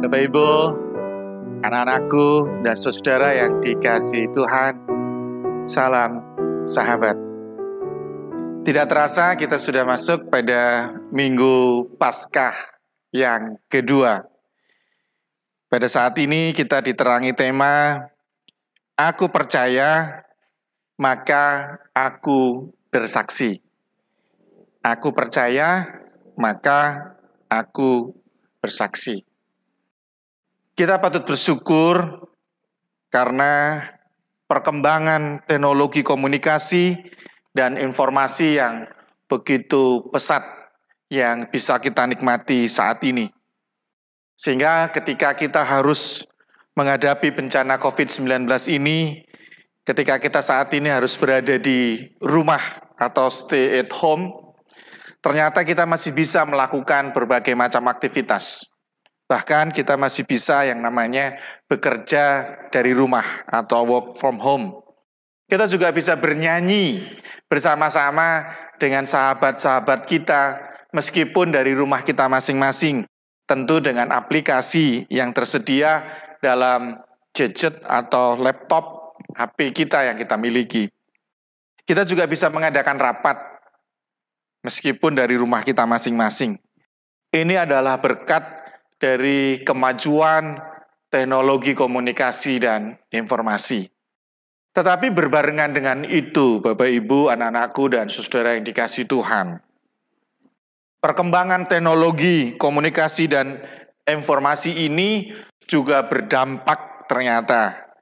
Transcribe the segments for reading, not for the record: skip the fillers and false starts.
Bapak Ibu, anak-anakku dan saudara yang dikasihi Tuhan, salam sahabat. Tidak terasa kita sudah masuk pada Minggu Paskah yang kedua. Pada saat ini kita diterangi tema, Aku percaya, maka aku bersaksi. Aku percaya, maka aku bersaksi. Kita patut bersyukur karena perkembangan teknologi komunikasi dan informasi yang begitu pesat yang bisa kita nikmati saat ini. Sehingga ketika kita harus menghadapi bencana COVID-19 ini, ketika kita saat ini harus berada di rumah atau stay at home, ternyata kita masih bisa melakukan berbagai macam aktivitas. Bahkan kita masih bisa yang namanya bekerja dari rumah atau work from home. Kita juga bisa bernyanyi bersama-sama dengan sahabat-sahabat kita, meskipun dari rumah kita masing-masing. Tentu dengan aplikasi yang tersedia dalam gadget atau laptop HP kita yang kita miliki. Kita juga bisa mengadakan rapat, meskipun dari rumah kita masing-masing. Ini adalah berkat dari kemajuan teknologi komunikasi dan informasi. Tetapi berbarengan dengan itu, Bapak Ibu, anak-anakku dan saudara yang dikasihi Tuhan, perkembangan teknologi komunikasi dan informasi ini juga berdampak ternyata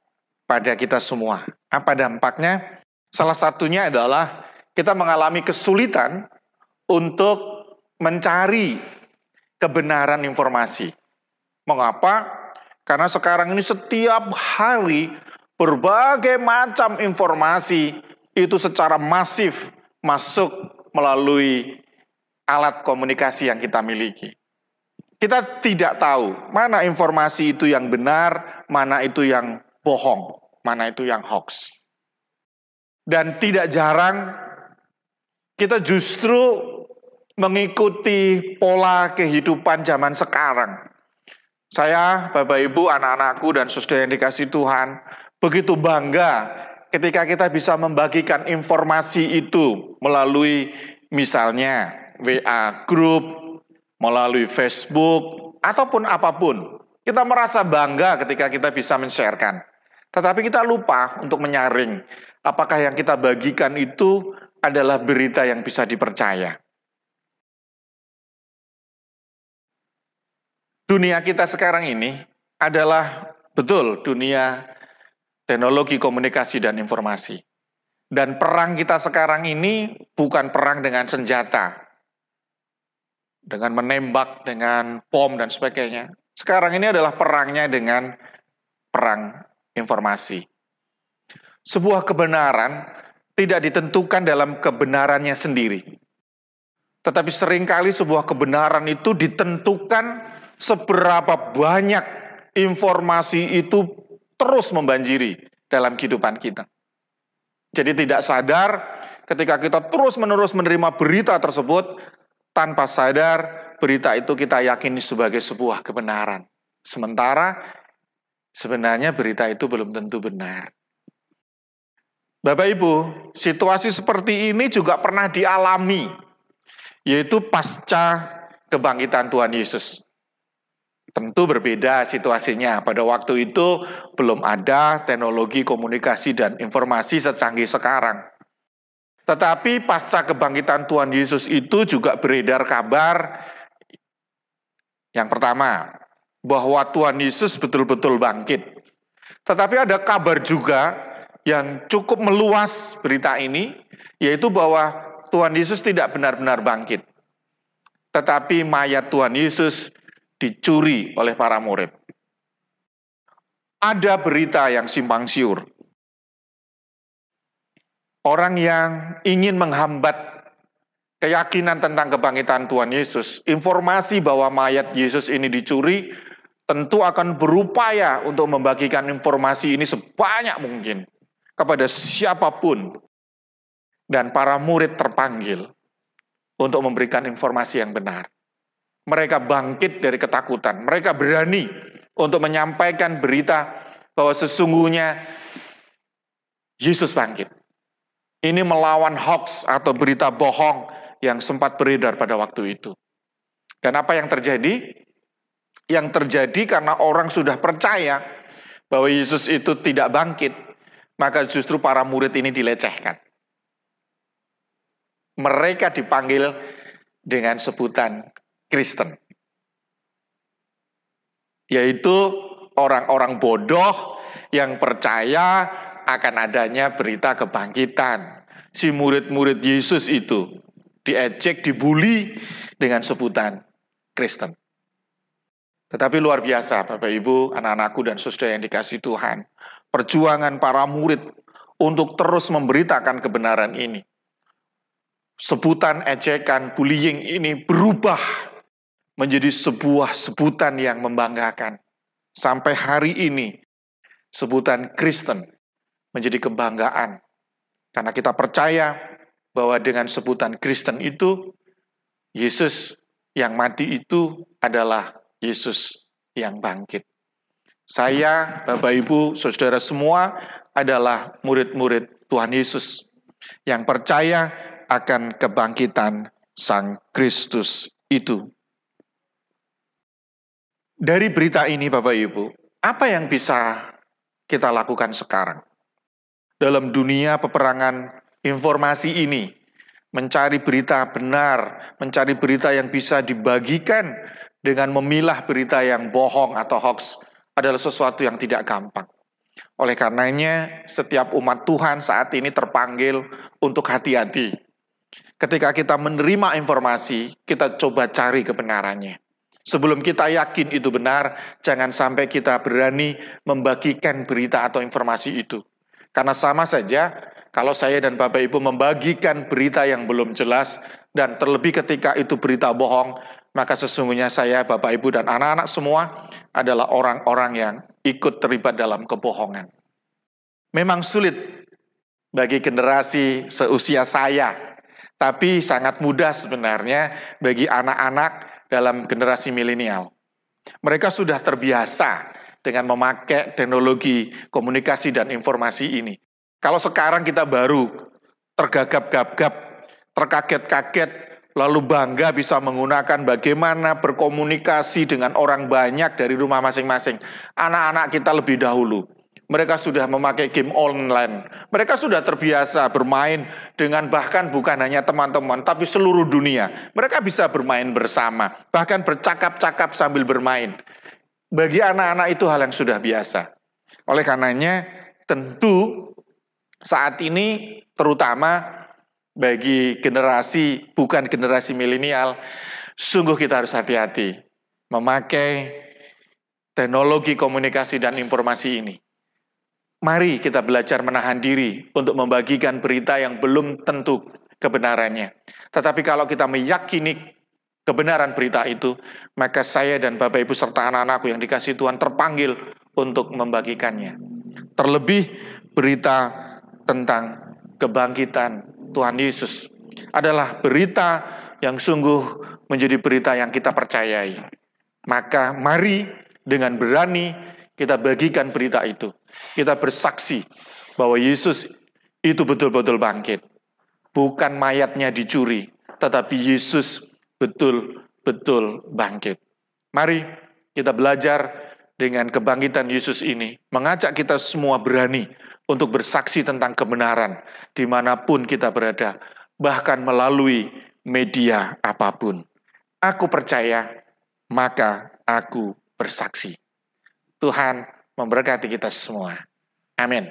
pada kita semua. Apa dampaknya? Salah satunya adalah kita mengalami kesulitan untuk mencari kebenaran informasi. Mengapa? Karena sekarang ini setiap hari berbagai macam informasi itu secara masif masuk melalui alat komunikasi yang kita miliki. Kita tidak tahu mana informasi itu yang benar, mana itu yang bohong, mana itu yang hoax. Dan tidak jarang kita justru mengikuti pola kehidupan zaman sekarang. Saya, Bapak Ibu, anak-anakku dan saudara yang dikasihi Tuhan, begitu bangga ketika kita bisa membagikan informasi itu melalui misalnya WA Group, melalui Facebook, ataupun apapun. Kita merasa bangga ketika kita bisa men-sharekan. Tetapi kita lupa untuk menyaring apakah yang kita bagikan itu adalah berita yang bisa dipercaya. Dunia kita sekarang ini adalah betul dunia teknologi komunikasi dan informasi. Dan perang kita sekarang ini bukan perang dengan senjata, dengan menembak, dengan bom dan sebagainya. Sekarang ini adalah perangnya dengan perang informasi. Sebuah kebenaran tidak ditentukan dalam kebenarannya sendiri. Tetapi seringkali sebuah kebenaran itu ditentukan seberapa banyak informasi itu terus membanjiri dalam kehidupan kita. Jadi tidak sadar ketika kita terus-menerus menerima berita tersebut, tanpa sadar berita itu kita yakini sebagai sebuah kebenaran. Sementara sebenarnya berita itu belum tentu benar. Bapak Ibu, situasi seperti ini juga pernah dialami, yaitu pasca kebangkitan Tuhan Yesus. Tentu berbeda situasinya. Pada waktu itu belum ada teknologi komunikasi dan informasi secanggih sekarang. Tetapi pasca kebangkitan Tuhan Yesus itu juga beredar kabar yang pertama, bahwa Tuhan Yesus betul-betul bangkit. Tetapi ada kabar juga yang cukup meluas berita ini, yaitu bahwa Tuhan Yesus tidak benar-benar bangkit. Tetapi mayat Tuhan Yesus dicuri oleh para murid. Ada berita yang simpang siur. Orang yang ingin menghambat keyakinan tentang kebangkitan Tuhan Yesus, informasi bahwa mayat Yesus ini dicuri, tentu akan berupaya untuk membagikan informasi ini sebanyak mungkin kepada siapapun. Dan para murid terpanggil untuk memberikan informasi yang benar. Mereka bangkit dari ketakutan. Mereka berani untuk menyampaikan berita bahwa sesungguhnya Yesus bangkit. Ini melawan hoax atau berita bohong yang sempat beredar pada waktu itu. Dan apa yang terjadi? Yang terjadi karena orang sudah percaya bahwa Yesus itu tidak bangkit, maka justru para murid ini dilecehkan. Mereka dipanggil dengan sebutan Kristen, yaitu orang-orang bodoh yang percaya akan adanya berita kebangkitan. Si murid-murid Yesus itu diejek, dibully dengan sebutan Kristen. Tetapi luar biasa, Bapak Ibu, anak-anakku dan saudara yang dikasihi Tuhan, perjuangan para murid untuk terus memberitakan kebenaran ini. Sebutan ejekan, bullying ini berubah menjadi sebuah sebutan yang membanggakan. Sampai hari ini, sebutan Kristen menjadi kebanggaan. Karena kita percaya bahwa dengan sebutan Kristen itu, Yesus yang mati itu adalah Yesus yang bangkit. Saya, Bapak Ibu, saudara semua adalah murid-murid Tuhan Yesus yang percaya akan kebangkitan Sang Kristus itu. Dari berita ini, Bapak Ibu, apa yang bisa kita lakukan sekarang? Dalam dunia peperangan informasi ini, mencari berita benar, mencari berita yang bisa dibagikan dengan memilah berita yang bohong atau hoax adalah sesuatu yang tidak gampang. Oleh karenanya, setiap umat Tuhan saat ini terpanggil untuk hati-hati. Ketika kita menerima informasi, kita coba cari kebenarannya. Sebelum kita yakin itu benar, jangan sampai kita berani membagikan berita atau informasi itu. Karena sama saja, kalau saya dan Bapak Ibu membagikan berita yang belum jelas, dan terlebih ketika itu berita bohong, maka sesungguhnya saya, Bapak Ibu, dan anak-anak semua adalah orang-orang yang ikut terlibat dalam kebohongan. Memang sulit bagi generasi seusia saya, tapi sangat mudah sebenarnya bagi anak-anak dalam generasi milenial. Mereka sudah terbiasa dengan memakai teknologi komunikasi dan informasi ini. Kalau sekarang kita baru tergagap-gagap, terkaget-kaget, lalu bangga bisa menggunakan bagaimana berkomunikasi dengan orang banyak dari rumah masing-masing. Anak-anak kita lebih dahulu, mereka sudah memakai game online. Mereka sudah terbiasa bermain dengan bahkan bukan hanya teman-teman, tapi seluruh dunia. Mereka bisa bermain bersama, bahkan bercakap-cakap sambil bermain. Bagi anak-anak itu hal yang sudah biasa. Oleh karenanya, tentu saat ini terutama bagi generasi, bukan generasi milenial, sungguh kita harus hati-hati memakai teknologi komunikasi dan informasi ini. Mari kita belajar menahan diri untuk membagikan berita yang belum tentu kebenarannya. Tetapi kalau kita meyakini kebenaran berita itu, maka saya dan Bapak Ibu serta anak-anakku yang dikasihi Tuhan terpanggil untuk membagikannya. Terlebih berita tentang kebangkitan Tuhan Yesus adalah berita yang sungguh menjadi berita yang kita percayai. Maka mari dengan berani kita bagikan berita itu. Kita bersaksi bahwa Yesus itu betul-betul bangkit. Bukan mayatnya dicuri, tetapi Yesus betul-betul bangkit. Mari kita belajar dengan kebangkitan Yesus ini, mengajak kita semua berani untuk bersaksi tentang kebenaran dimanapun kita berada, bahkan melalui media apapun. Aku percaya, maka aku bersaksi. Tuhan memberkati kita semua. Amin.